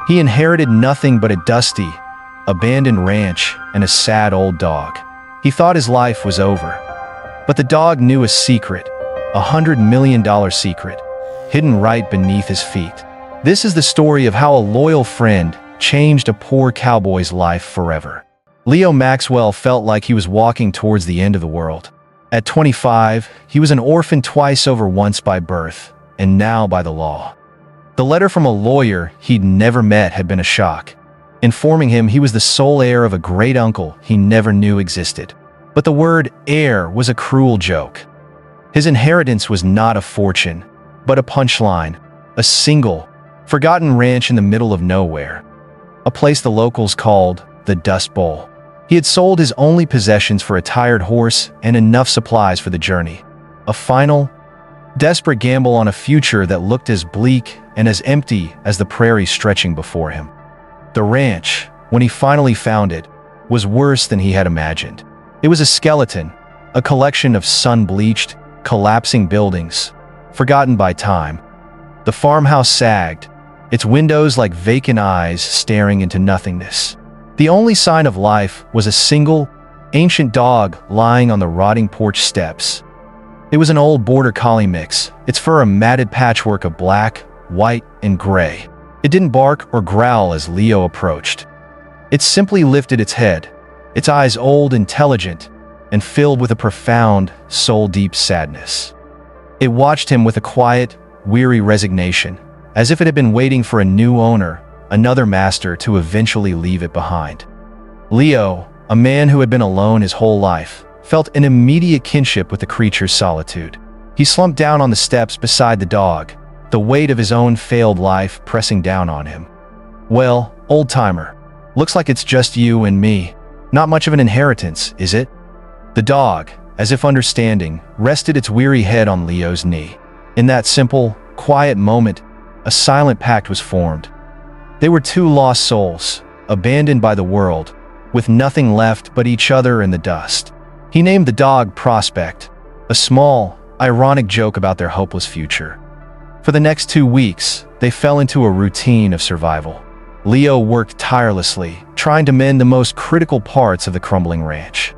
He inherited nothing but a dusty, abandoned ranch and a sad old dog. He thought his life was over. But the dog knew a secret, $100 million secret, hidden right beneath his feet. This is the story of how a loyal friend changed a poor cowboy's life forever. Leo Maxwell felt like he was walking towards the end of the world. At 25, he was an orphan twice over, once by birth, and now by the law. The letter from a lawyer he'd never met had been a shock, informing him he was the sole heir of a great uncle he never knew existed. But the word heir was a cruel joke. His inheritance was not a fortune, but a punchline, a single, forgotten ranch in the middle of nowhere, a place the locals called the Dust Bowl. He had sold his only possessions for a tired horse and enough supplies for the journey. A final, desperate gamble on a future that looked as bleak and as empty as the prairie stretching before him. The ranch, when he finally found it, was worse than he had imagined. It was a skeleton, a collection of sun-bleached, collapsing buildings, forgotten by time. The farmhouse sagged, its windows like vacant eyes staring into nothingness. The only sign of life was a single, ancient dog lying on the rotting porch steps. It was an old border collie mix, its fur a matted patchwork of black, white, and gray. It didn't bark or growl as Leo approached. It simply lifted its head, its eyes old, intelligent, and filled with a profound, soul-deep sadness. It watched him with a quiet, weary resignation, as if it had been waiting for a new owner, another master to eventually leave it behind. Leo, a man who had been alone his whole life, felt an immediate kinship with the creature's solitude. He slumped down on the steps beside the dog, the weight of his own failed life pressing down on him. "Well, old-timer, looks like it's just you and me. Not much of an inheritance, is it?" The dog, as if understanding, rested its weary head on Leo's knee. In that simple, quiet moment, a silent pact was formed. They were two lost souls, abandoned by the world, with nothing left but each other and the dust. He named the dog Prospect, a small, ironic joke about their hopeless future. For the next 2 weeks, they fell into a routine of survival. Leo worked tirelessly, trying to mend the most critical parts of the crumbling ranch.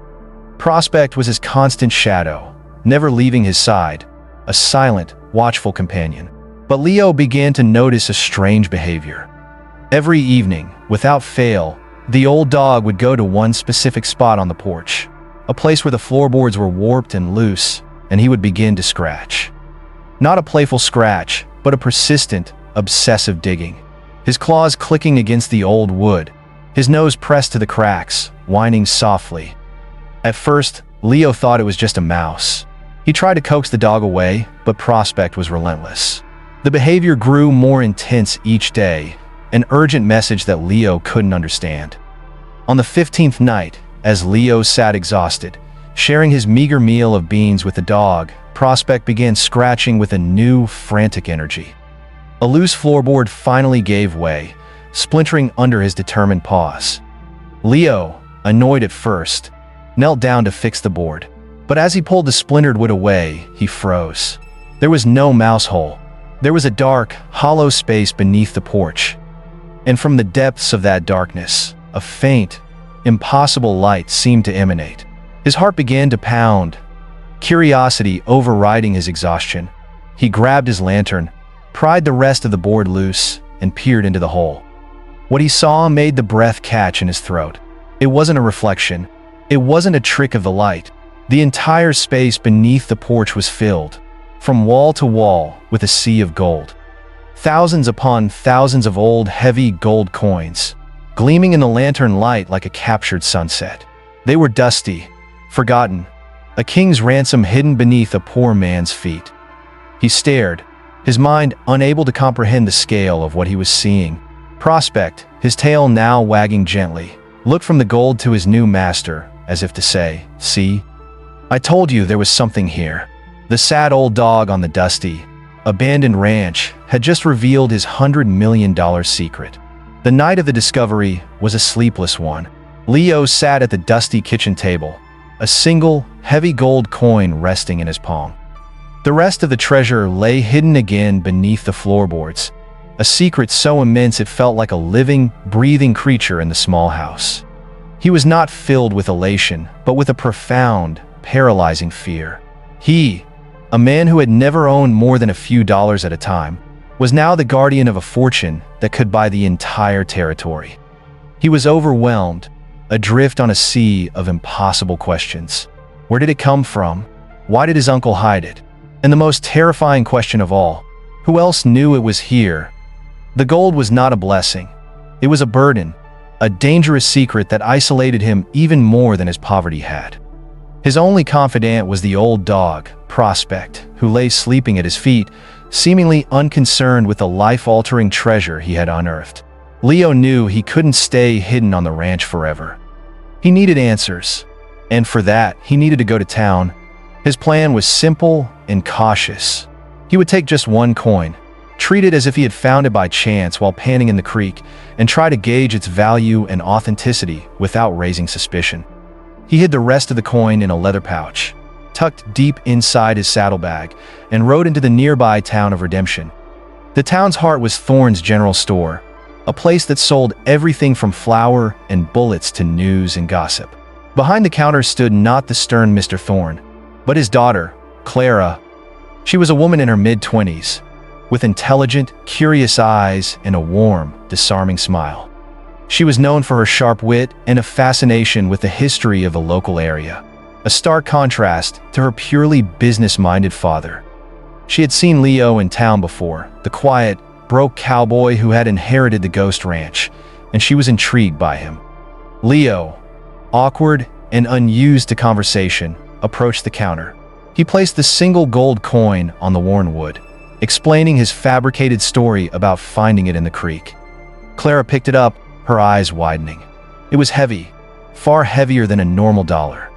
Prospect was his constant shadow, never leaving his side, a silent, watchful companion. But Leo began to notice a strange behavior. Every evening, without fail, the old dog would go to one specific spot on the porch, a place where the floorboards were warped and loose, and he would begin to scratch. Not a playful scratch, but a persistent, obsessive digging. His claws clicking against the old wood, his nose pressed to the cracks, whining softly. At first, Leo thought it was just a mouse. He tried to coax the dog away, but Prospect was relentless. The behavior grew more intense each day, an urgent message that Leo couldn't understand. On the 15th night, as Leo sat exhausted, sharing his meager meal of beans with the dog, Prospect began scratching with a new, frantic energy. A loose floorboard finally gave way, splintering under his determined paws. Leo, annoyed at first, knelt down to fix the board. But as he pulled the splintered wood away, he froze. There was no mouse hole. There was a dark, hollow space beneath the porch. And from the depths of that darkness, a faint, impossible light seemed to emanate. His heart began to pound, curiosity overriding his exhaustion. He grabbed his lantern, pried the rest of the board loose, and peered into the hole. What he saw made the breath catch in his throat. It wasn't a reflection. It wasn't a trick of the light. The entire space beneath the porch was filled, from wall to wall, with a sea of gold. Thousands upon thousands of old, heavy gold coins, gleaming in the lantern light like a captured sunset. They were dusty, forgotten, a king's ransom hidden beneath a poor man's feet. He stared, his mind unable to comprehend the scale of what he was seeing. Prospect, his tail now wagging gently, looked from the gold to his new master, as if to say, "See? I told you there was something here." The sad old dog on the dusty, abandoned ranch had just revealed his $100 million secret. The night of the discovery was a sleepless one. Leo sat at the dusty kitchen table, a single, heavy gold coin resting in his palm. The rest of the treasure lay hidden again beneath the floorboards, a secret so immense it felt like a living, breathing creature in the small house. He was not filled with elation, but with a profound, paralyzing fear. He, a man who had never owned more than a few dollars at a time, was now the guardian of a fortune that could buy the entire territory. He was overwhelmed, adrift on a sea of impossible questions. Where did it come from? Why did his uncle hide it? And the most terrifying question of all, who else knew it was here? The gold was not a blessing. It was a burden, a dangerous secret that isolated him even more than his poverty had. His only confidant was the old dog, Prospect, who lay sleeping at his feet, seemingly unconcerned with the life-altering treasure he had unearthed. Leo knew he couldn't stay hidden on the ranch forever. He needed answers, and for that, he needed to go to town. His plan was simple and cautious. He would take just one coin, treat it as if he had found it by chance while panning in the creek, and try to gauge its value and authenticity without raising suspicion. He hid the rest of the coin in a leather pouch, tucked deep inside his saddlebag, and rode into the nearby town of Redemption. The town's heart was Thorne's General Store, a place that sold everything from flour and bullets to news and gossip. Behind the counter stood not the stern Mr. Thorne, but his daughter, Clara. She was a woman in her mid-20s, with intelligent, curious eyes and a warm, disarming smile. She was known for her sharp wit and a fascination with the history of the local area, a stark contrast to her purely business-minded father. She had seen Leo in town before, the quiet, broke cowboy who had inherited the ghost ranch, and she was intrigued by him. Leo, awkward and unused to conversation, approached the counter. He placed the single gold coin on the worn wood, explaining his fabricated story about finding it in the creek. Clara picked it up, her eyes widening. It was heavy, far heavier than a normal dollar.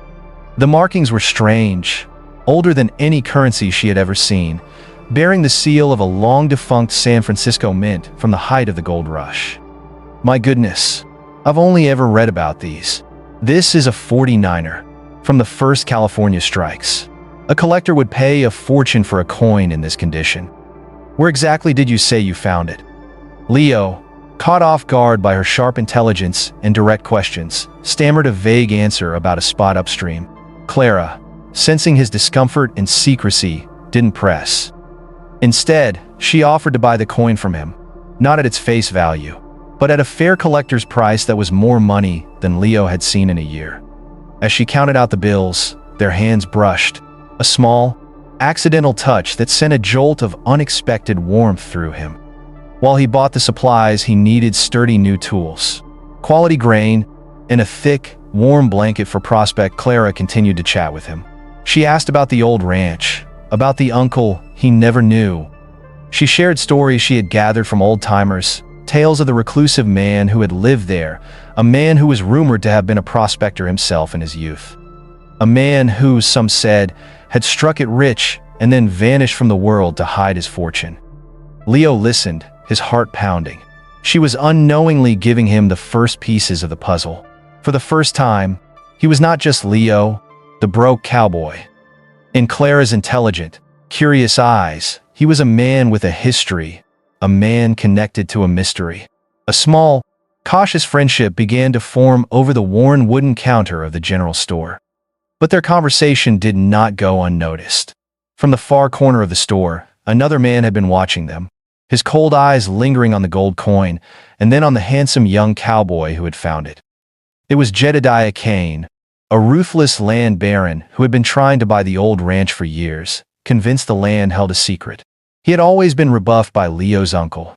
The markings were strange, older than any currency she had ever seen, bearing the seal of a long-defunct San Francisco mint from the height of the gold rush. My goodness, I've only ever read about these. This is a 49er, from the first California strikes. A collector would pay a fortune for a coin in this condition. Where exactly did you say you found it? Leo, caught off guard by her sharp intelligence and direct questions, stammered a vague answer about a spot upstream. Clara, sensing his discomfort and secrecy, didn't press. Instead, she offered to buy the coin from him, not at its face value, but at a fair collector's price that was more money than Leo had seen in a year. As she counted out the bills, their hands brushed, a small, accidental touch that sent a jolt of unexpected warmth through him. While he bought the supplies, he needed sturdy new tools, quality grain, and a thick, warm blanket for Prospect. Clara continued to chat with him. She asked about the old ranch, about the uncle he never knew. She shared stories she had gathered from old-timers, tales of the reclusive man who had lived there, a man who was rumored to have been a prospector himself in his youth. A man who, some said, had struck it rich and then vanished from the world to hide his fortune. Leo listened, his heart pounding. She was unknowingly giving him the first pieces of the puzzle. For the first time, he was not just Leo, the broke cowboy. In Clara's intelligent, curious eyes, he was a man with a history, a man connected to a mystery. A small, cautious friendship began to form over the worn wooden counter of the general store. But their conversation did not go unnoticed. From the far corner of the store, another man had been watching them, his cold eyes lingering on the gold coin and then on the handsome young cowboy who had found it. It was Jedediah Kane, a ruthless land baron who had been trying to buy the old ranch for years, convinced the land held a secret. He had always been rebuffed by Leo's uncle.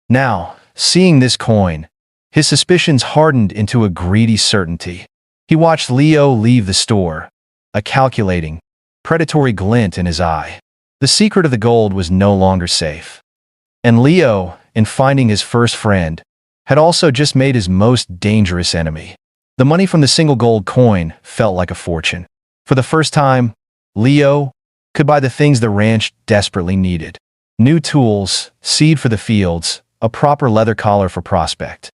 Now, seeing this coin, his suspicions hardened into a greedy certainty. He watched Leo leave the store, a calculating, predatory glint in his eye. The secret of the gold was no longer safe. And Leo, in finding his first friend, had also just made his most dangerous enemy. The money from the single gold coin felt like a fortune. For the first time, Leo could buy the things the ranch desperately needed. New tools, seed for the fields, a proper leather collar for Prospect.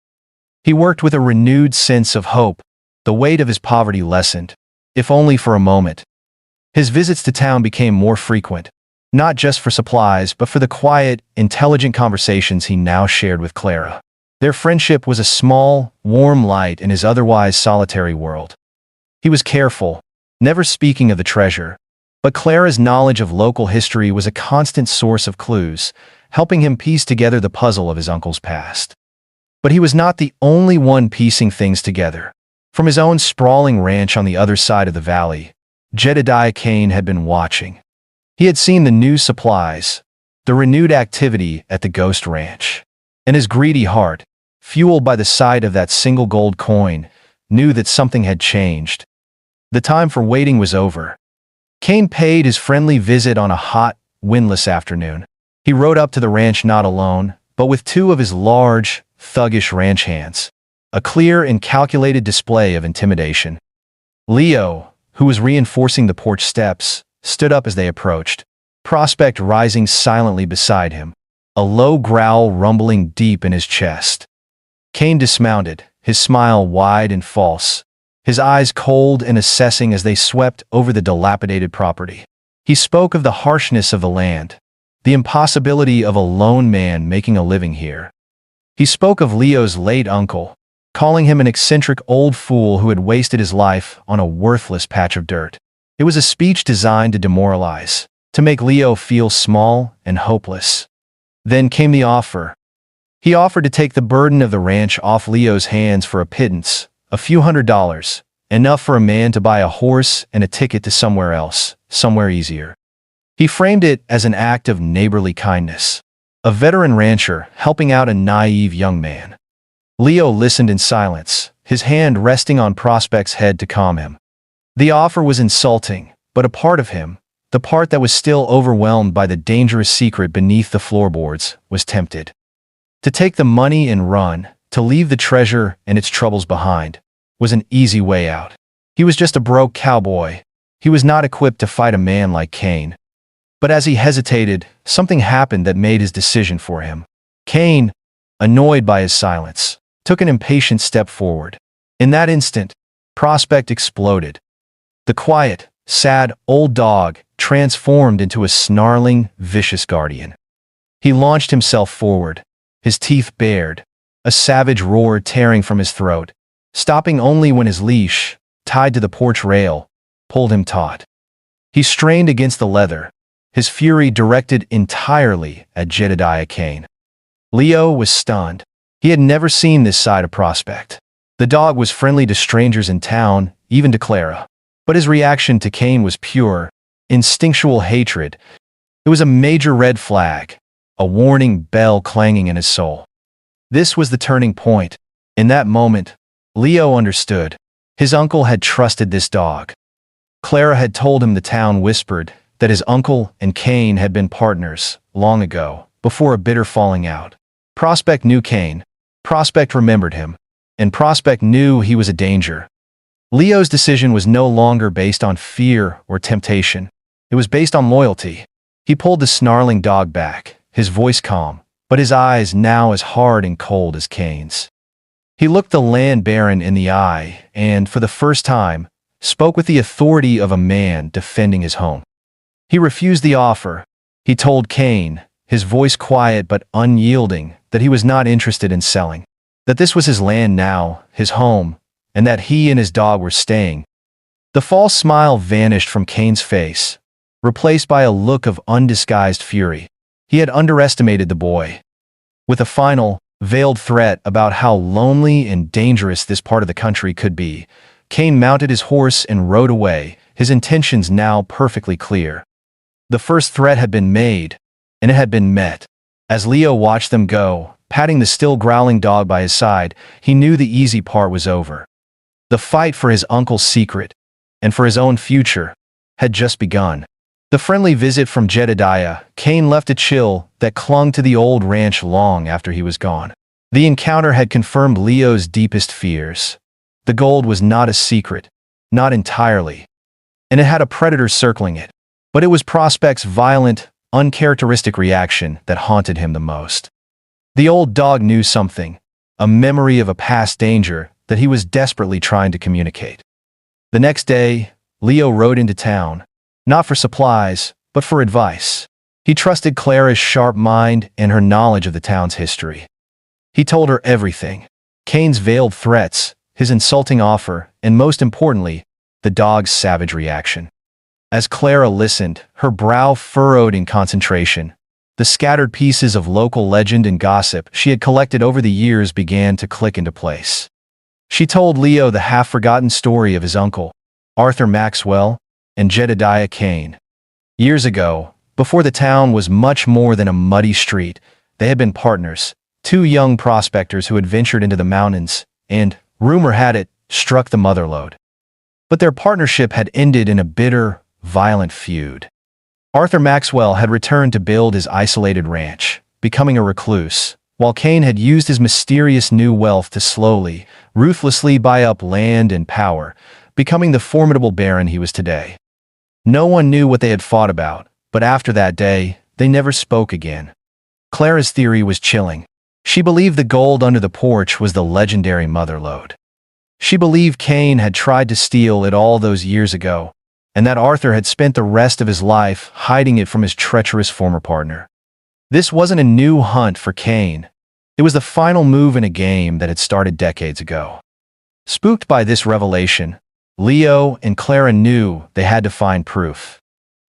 He worked with a renewed sense of hope. The weight of his poverty lessened, if only for a moment. His visits to town became more frequent, not just for supplies, but for the quiet, intelligent conversations he now shared with Clara. Their friendship was a small, warm light in his otherwise solitary world. He was careful, never speaking of the treasure, but Clara's knowledge of local history was a constant source of clues, helping him piece together the puzzle of his uncle's past. But he was not the only one piecing things together. From his own sprawling ranch on the other side of the valley, Jedediah Kane had been watching. He had seen the new supplies, the renewed activity at the ghost ranch, and his greedy heart, fueled by the sight of that single gold coin, knew that something had changed. The time for waiting was over. Kane paid his friendly visit on a hot, windless afternoon. He rode up to the ranch not alone, but with two of his large, thuggish ranch hands, a clear and calculated display of intimidation. Leo, who was reinforcing the porch steps, stood up as they approached, Prospect rising silently beside him, a low growl rumbling deep in his chest. Kane dismounted, his smile wide and false, his eyes cold and assessing as they swept over the dilapidated property. He spoke of the harshness of the land, the impossibility of a lone man making a living here. He spoke of Leo's late uncle, calling him an eccentric old fool who had wasted his life on a worthless patch of dirt. It was a speech designed to demoralize, to make Leo feel small and hopeless. Then came the offer. He offered to take the burden of the ranch off Leo's hands for a pittance, a few $100s, enough for a man to buy a horse and a ticket to somewhere else, somewhere easier. He framed it as an act of neighborly kindness, a veteran rancher helping out a naive young man. Leo listened in silence, his hand resting on Prospect's head to calm him. The offer was insulting, but a part of him, the part that was still overwhelmed by the dangerous secret beneath the floorboards, was tempted. To take the money and run, to leave the treasure and its troubles behind, was an easy way out. He was just a broke cowboy. He was not equipped to fight a man like Kane. But as he hesitated, something happened that made his decision for him. Kane, annoyed by his silence, took an impatient step forward. In that instant, Prospect exploded. The quiet, sad old dog transformed into a snarling, vicious guardian. He launched himself forward, his teeth bared, a savage roar tearing from his throat, stopping only when his leash, tied to the porch rail, pulled him taut. He strained against the leather, his fury directed entirely at Jedediah Kane. Leo was stunned. He had never seen this side of Prospect. The dog was friendly to strangers in town, even to Clara. But his reaction to Kane was pure, instinctual hatred. It was a major red flag, a warning bell clanging in his soul. This was the turning point. In that moment, Leo understood. His uncle had trusted this dog. Clara had told him the town whispered that his uncle and Kane had been partners long ago, before a bitter falling out. Prospect knew Kane. Prospect remembered him. And Prospect knew he was a danger. Leo's decision was no longer based on fear or temptation. It was based on loyalty. He pulled the snarling dog back, his voice calm, but his eyes now as hard and cold as Kane's. He looked the land baron in the eye and, for the first time, spoke with the authority of a man defending his home. He refused the offer. He told Kane, his voice quiet but unyielding, that he was not interested in selling, that this was his land now, his home, and that he and his dog were staying. The false smile vanished from Kane's face, replaced by a look of undisguised fury. He had underestimated the boy. With a final, veiled threat about how lonely and dangerous this part of the country could be, Kane mounted his horse and rode away, his intentions now perfectly clear. The first threat had been made, and it had been met. As Leo watched them go, patting the still growling dog by his side, he knew the easy part was over. The fight for his uncle's secret, and for his own future, had just begun. The friendly visit from Jedediah Kane left a chill that clung to the old ranch long after he was gone. The encounter had confirmed Leo's deepest fears. The gold was not a secret, not entirely, and it had a predator circling it. But it was Prospect's violent, uncharacteristic reaction that haunted him the most. The old dog knew something, a memory of a past danger that he was desperately trying to communicate. The next day, Leo rode into town, not for supplies, but for advice. He trusted Clara's sharp mind and her knowledge of the town's history. He told her everything: Kane's veiled threats, his insulting offer, and most importantly, the dog's savage reaction. As Clara listened, her brow furrowed in concentration. The scattered pieces of local legend and gossip she had collected over the years began to click into place. She told Leo the half-forgotten story of his uncle, Arthur Maxwell, and Jedediah Kane. Years ago, before the town was much more than a muddy street, they had been partners, two young prospectors who had ventured into the mountains and, rumor had it, struck the motherlode. But their partnership had ended in a bitter, violent feud. Arthur Maxwell had returned to build his isolated ranch, becoming a recluse, while Kane had used his mysterious new wealth to slowly, ruthlessly buy up land and power, becoming the formidable baron he was today. No one knew what they had fought about, but after that day, they never spoke again. Clara's theory was chilling. She believed the gold under the porch was the legendary motherlode. She believed Kane had tried to steal it all those years ago, and that Arthur had spent the rest of his life hiding it from his treacherous former partner. This wasn't a new hunt for Kane. It was the final move in a game that had started decades ago. Spooked by this revelation, Leo and Clara knew they had to find proof.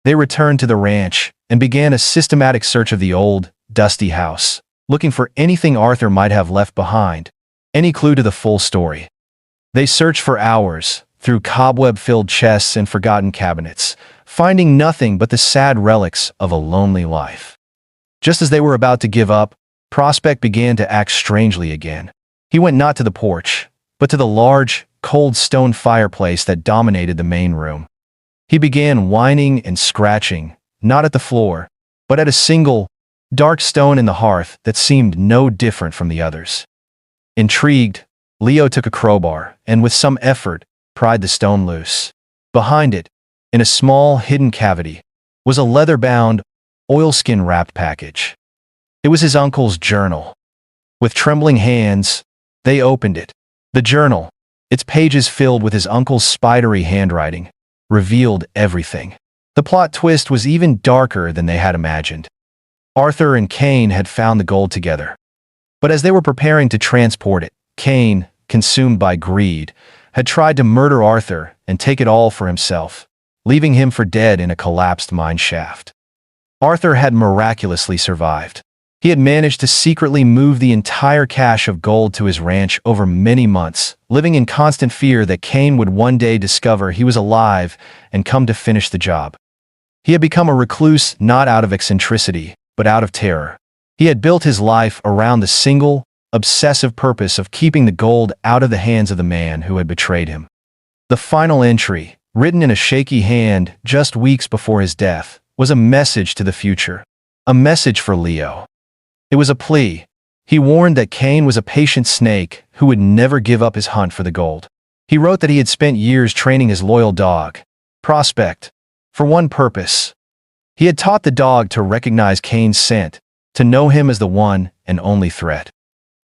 They returned to the ranch and began a systematic search of the old, dusty house, looking for anything Arthur might have left behind, any clue to the full story. They searched for hours, through cobweb-filled chests and forgotten cabinets, finding nothing but the sad relics of a lonely life. Just as they were about to give up, Prospect began to act strangely again. He went not to the porch, but to the large, cold stone fireplace that dominated the main room. He began whining and scratching, not at the floor, but at a single, dark stone in the hearth that seemed no different from the others. Intrigued, Leo took a crowbar and, with some effort, pried the stone loose. Behind it, in a small, hidden cavity, was a leather-bound, oilskin-wrapped package. It was his uncle's journal. With trembling hands, they opened it. The journal, its pages filled with his uncle's spidery handwriting, revealed everything. The plot twist was even darker than they had imagined. Arthur and Kane had found the gold together. But as they were preparing to transport it, Kane, consumed by greed, had tried to murder Arthur and take it all for himself, leaving him for dead in a collapsed mine shaft. Arthur had miraculously survived. He had managed to secretly move the entire cache of gold to his ranch over many months, living in constant fear that Kane would one day discover he was alive and come to finish the job. He had become a recluse not out of eccentricity, but out of terror. He had built his life around the single, obsessive purpose of keeping the gold out of the hands of the man who had betrayed him. The final entry, written in a shaky hand just weeks before his death, was a message to the future. A message for Leo. It was a plea. He warned that Kane was a patient snake who would never give up his hunt for the gold. He wrote that he had spent years training his loyal dog, Prospect, for one purpose. He had taught the dog to recognize Kane's scent, to know him as the one and only threat.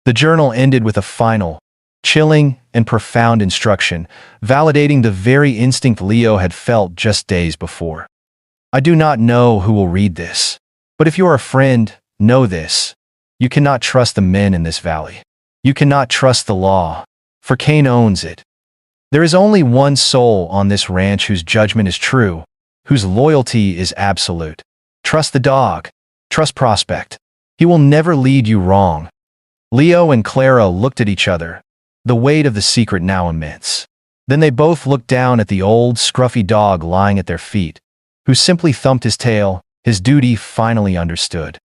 The journal ended with a final, chilling and profound instruction, validating the very instinct Leo had felt just days before. I do not know who will read this, but if you are a friend, know this: you cannot trust the men in this valley. You cannot trust the law, for Kane owns it. There is only one soul on this ranch whose judgment is true, whose loyalty is absolute. Trust the dog. Trust Prospect. He will never lead you wrong. Leo and Clara looked at each other, the weight of the secret now immense. Then they both looked down at the old, scruffy dog lying at their feet, who simply thumped his tail, his duty finally understood.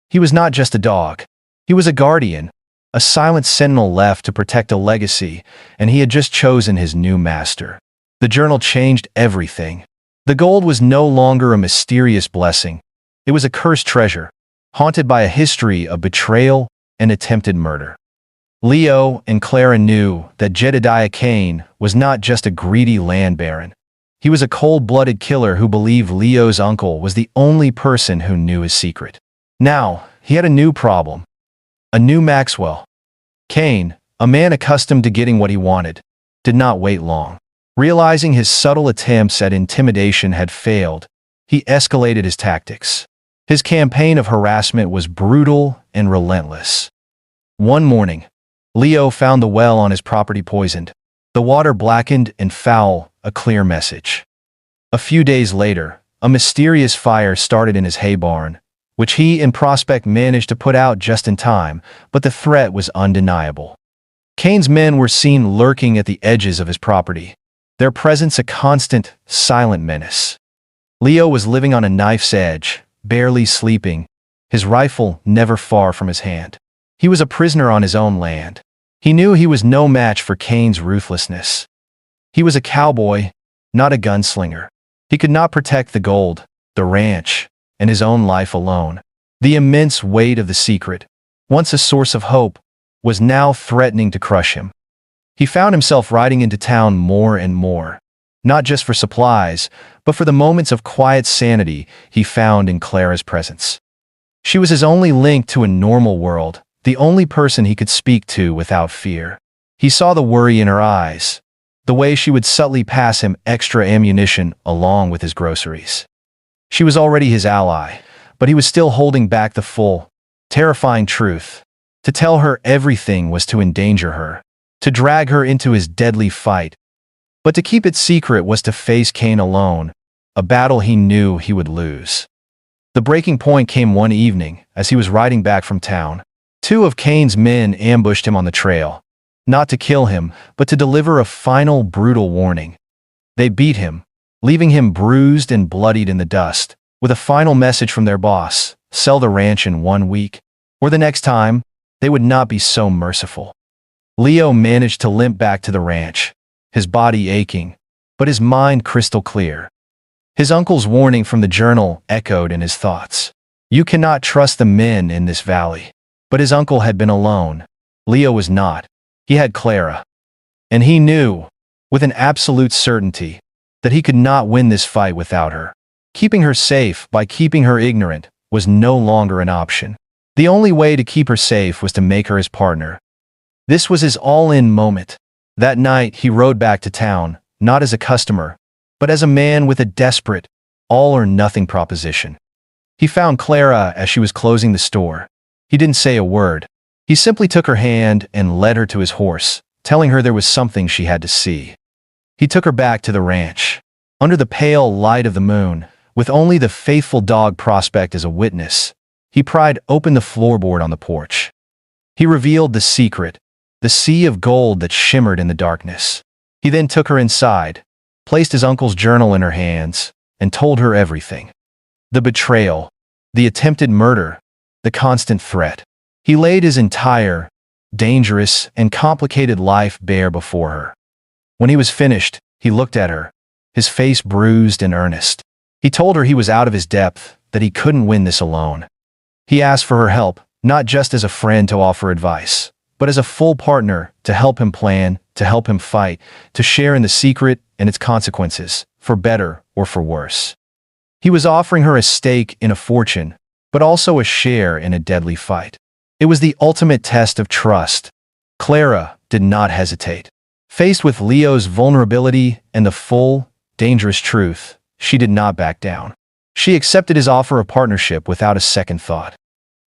He was not just a dog. He was a guardian, a silent sentinel left to protect a legacy, and he had just chosen his new master. The journal changed everything. The gold was no longer a mysterious blessing. It was a cursed treasure, haunted by a history of betrayal and attempted murder. Leo and Clara knew that Jedediah Kane was not just a greedy land baron. He was a cold-blooded killer who believed Leo's uncle was the only person who knew his secret. Now, he had a new problem. A new Maxwell. Kane, a man accustomed to getting what he wanted, did not wait long. Realizing his subtle attempts at intimidation had failed, he escalated his tactics. His campaign of harassment was brutal and relentless. One morning, Leo found the well on his property poisoned, the water blackened and foul, a clear message. A few days later, a mysterious fire started in his hay barn, which he and Prospect managed to put out just in time, but the threat was undeniable. Kane's men were seen lurking at the edges of his property, their presence a constant, silent menace. Leo was living on a knife's edge, barely sleeping, his rifle never far from his hand. He was a prisoner on his own land. He knew he was no match for Kane's ruthlessness. He was a cowboy, not a gunslinger. He could not protect the gold, the ranch, and his own life alone. The immense weight of the secret, once a source of hope, was now threatening to crush him. He found himself riding into town more and more, not just for supplies, but for the moments of quiet sanity he found in Clara's presence. She was his only link to a normal world, the only person he could speak to without fear. He saw the worry in her eyes, the way she would subtly pass him extra ammunition along with his groceries. She was already his ally, but he was still holding back the full, terrifying truth. To tell her everything was to endanger her, to drag her into his deadly fight. But to keep it secret was to face Kane alone, a battle he knew he would lose. The breaking point came one evening as he was riding back from town. Two of Kane's men ambushed him on the trail, not to kill him, but to deliver a final brutal warning. They beat him, leaving him bruised and bloodied in the dust, with a final message from their boss: sell the ranch in 1 week, or the next time, they would not be so merciful. Leo managed to limp back to the ranch, his body aching, but his mind crystal clear. His uncle's warning from the journal echoed in his thoughts. You cannot trust the men in this valley. But his uncle had been alone. Leo was not. He had Clara. And he knew, with an absolute certainty, that he could not win this fight without her. Keeping her safe by keeping her ignorant was no longer an option. The only way to keep her safe was to make her his partner. This was his all-in moment. That night, he rode back to town, not as a customer, but as a man with a desperate, all-or-nothing proposition. He found Clara as she was closing the store. He didn't say a word. He simply took her hand and led her to his horse, telling her there was something she had to see. He took her back to the ranch. Under the pale light of the moon, with only the faithful dog Prospect as a witness, he pried open the floorboard on the porch. He revealed the secret, the sea of gold that shimmered in the darkness. He then took her inside, placed his uncle's journal in her hands, and told her everything. The betrayal, the attempted murder, the constant threat. He laid his entire, dangerous, and complicated life bare before her. When he was finished, he looked at her, his face bruised and earnest. He told her he was out of his depth, that he couldn't win this alone. He asked for her help, not just as a friend to offer advice, but as a full partner to help him plan, to help him fight, to share in the secret and its consequences, for better or for worse. He was offering her a stake in a fortune, but also a share in a deadly fight. It was the ultimate test of trust. Clara did not hesitate. Faced with Leo's vulnerability and the full, dangerous truth, she did not back down. She accepted his offer of partnership without a second thought.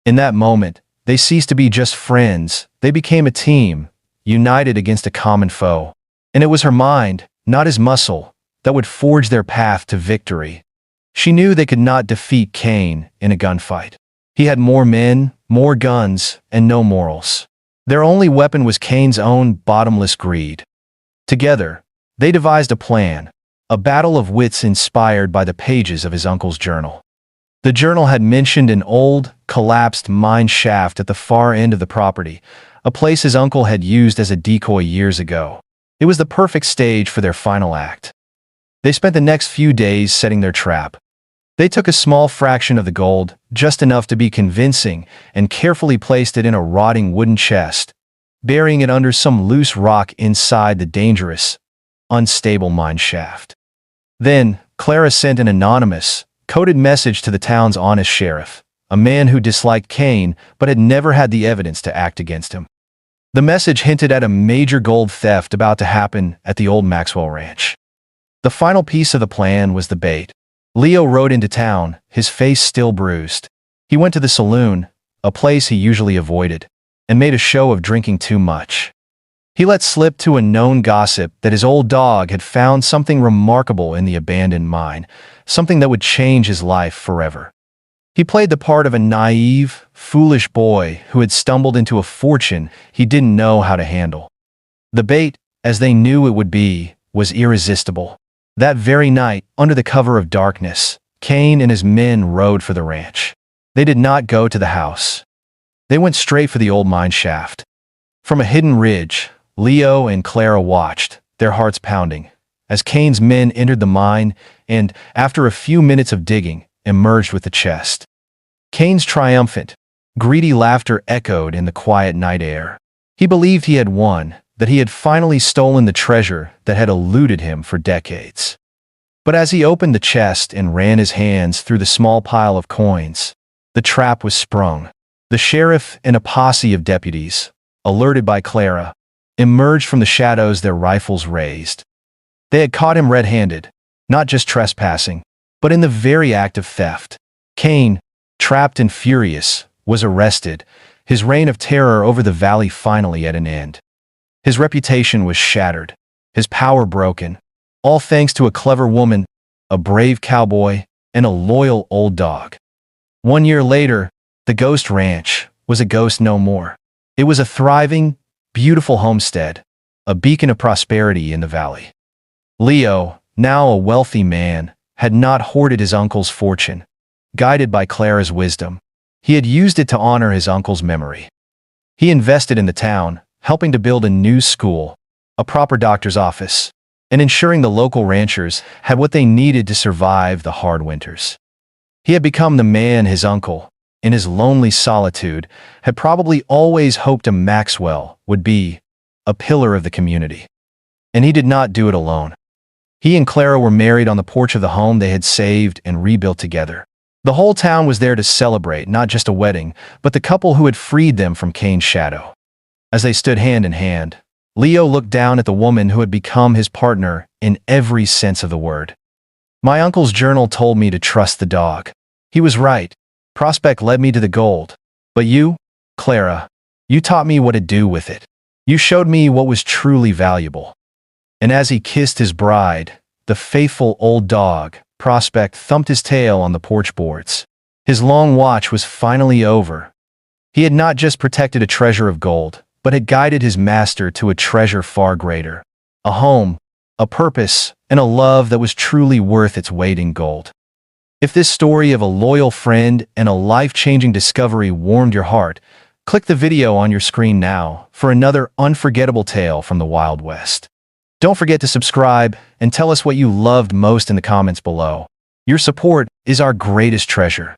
In that moment, they ceased to be just friends. They became a team, united against a common foe. And it was her mind, not his muscle, that would forge their path to victory. She knew they could not defeat Kane in a gunfight. He had more men, more guns, and no morals. Their only weapon was Kane's own bottomless greed. Together, they devised a plan, a battle of wits inspired by the pages of his uncle's journal. The journal had mentioned an old, collapsed mine shaft at the far end of the property, a place his uncle had used as a decoy years ago. It was the perfect stage for their final act. They spent the next few days setting their trap. They took a small fraction of the gold, just enough to be convincing, and carefully placed it in a rotting wooden chest, burying it under some loose rock inside the dangerous, unstable mine shaft. Then, Clara sent an anonymous, coded message to the town's honest sheriff, a man who disliked Kane but had never had the evidence to act against him. The message hinted at a major gold theft about to happen at the old Maxwell ranch. The final piece of the plan was the bait. Leo rode into town, his face still bruised. He went to the saloon, a place he usually avoided, and made a show of drinking too much. He let slip to a known gossip that his old dog had found something remarkable in the abandoned mine, something that would change his life forever. He played the part of a naive, foolish boy who had stumbled into a fortune he didn't know how to handle. The bait, as they knew it would be, was irresistible. That very night, under the cover of darkness, Cain and his men rode for the ranch. They did not go to the house. They went straight for the old mine shaft. From a hidden ridge, Leo and Clara watched, their hearts pounding, as Cain's men entered the mine and, after a few minutes of digging, emerged with the chest. Cain's triumphant, greedy laughter echoed in the quiet night air. He believed he had won, that he had finally stolen the treasure that had eluded him for decades. But as he opened the chest and ran his hands through the small pile of coins, the trap was sprung. The sheriff and a posse of deputies, alerted by Clara, emerged from the shadows, their rifles raised. They had caught him red-handed, not just trespassing, but in the very act of theft. Cain, trapped and furious, was arrested, his reign of terror over the valley finally at an end. His reputation was shattered, his power broken, all thanks to a clever woman, a brave cowboy, and a loyal old dog. 1 year later, the ghost ranch was a ghost no more. It was a thriving, beautiful homestead, a beacon of prosperity in the valley. Leo, now a wealthy man, had not hoarded his uncle's fortune. Guided by Clara's wisdom, he had used it to honor his uncle's memory. He invested in the town, helping to build a new school, a proper doctor's office, and ensuring the local ranchers had what they needed to survive the hard winters. He had become the man his uncle, in his lonely solitude, had probably always hoped a Maxwell would be, a pillar of the community. And he did not do it alone. He and Clara were married on the porch of the home they had saved and rebuilt together. The whole town was there to celebrate not just a wedding, but the couple who had freed them from Cain's shadow. As they stood hand in hand, Leo looked down at the woman who had become his partner in every sense of the word. My uncle's journal told me to trust the dog. He was right. Prospect led me to the gold. But you, Clara, you taught me what to do with it. You showed me what was truly valuable. And as he kissed his bride, the faithful old dog, Prospect, thumped his tail on the porch boards. His long watch was finally over. He had not just protected a treasure of gold, but had guided his master to a treasure far greater. A home, a purpose, and a love that was truly worth its weight in gold. If this story of a loyal friend and a life-changing discovery warmed your heart, click the video on your screen now for another unforgettable tale from the Wild West. Don't forget to subscribe and tell us what you loved most in the comments below. Your support is our greatest treasure.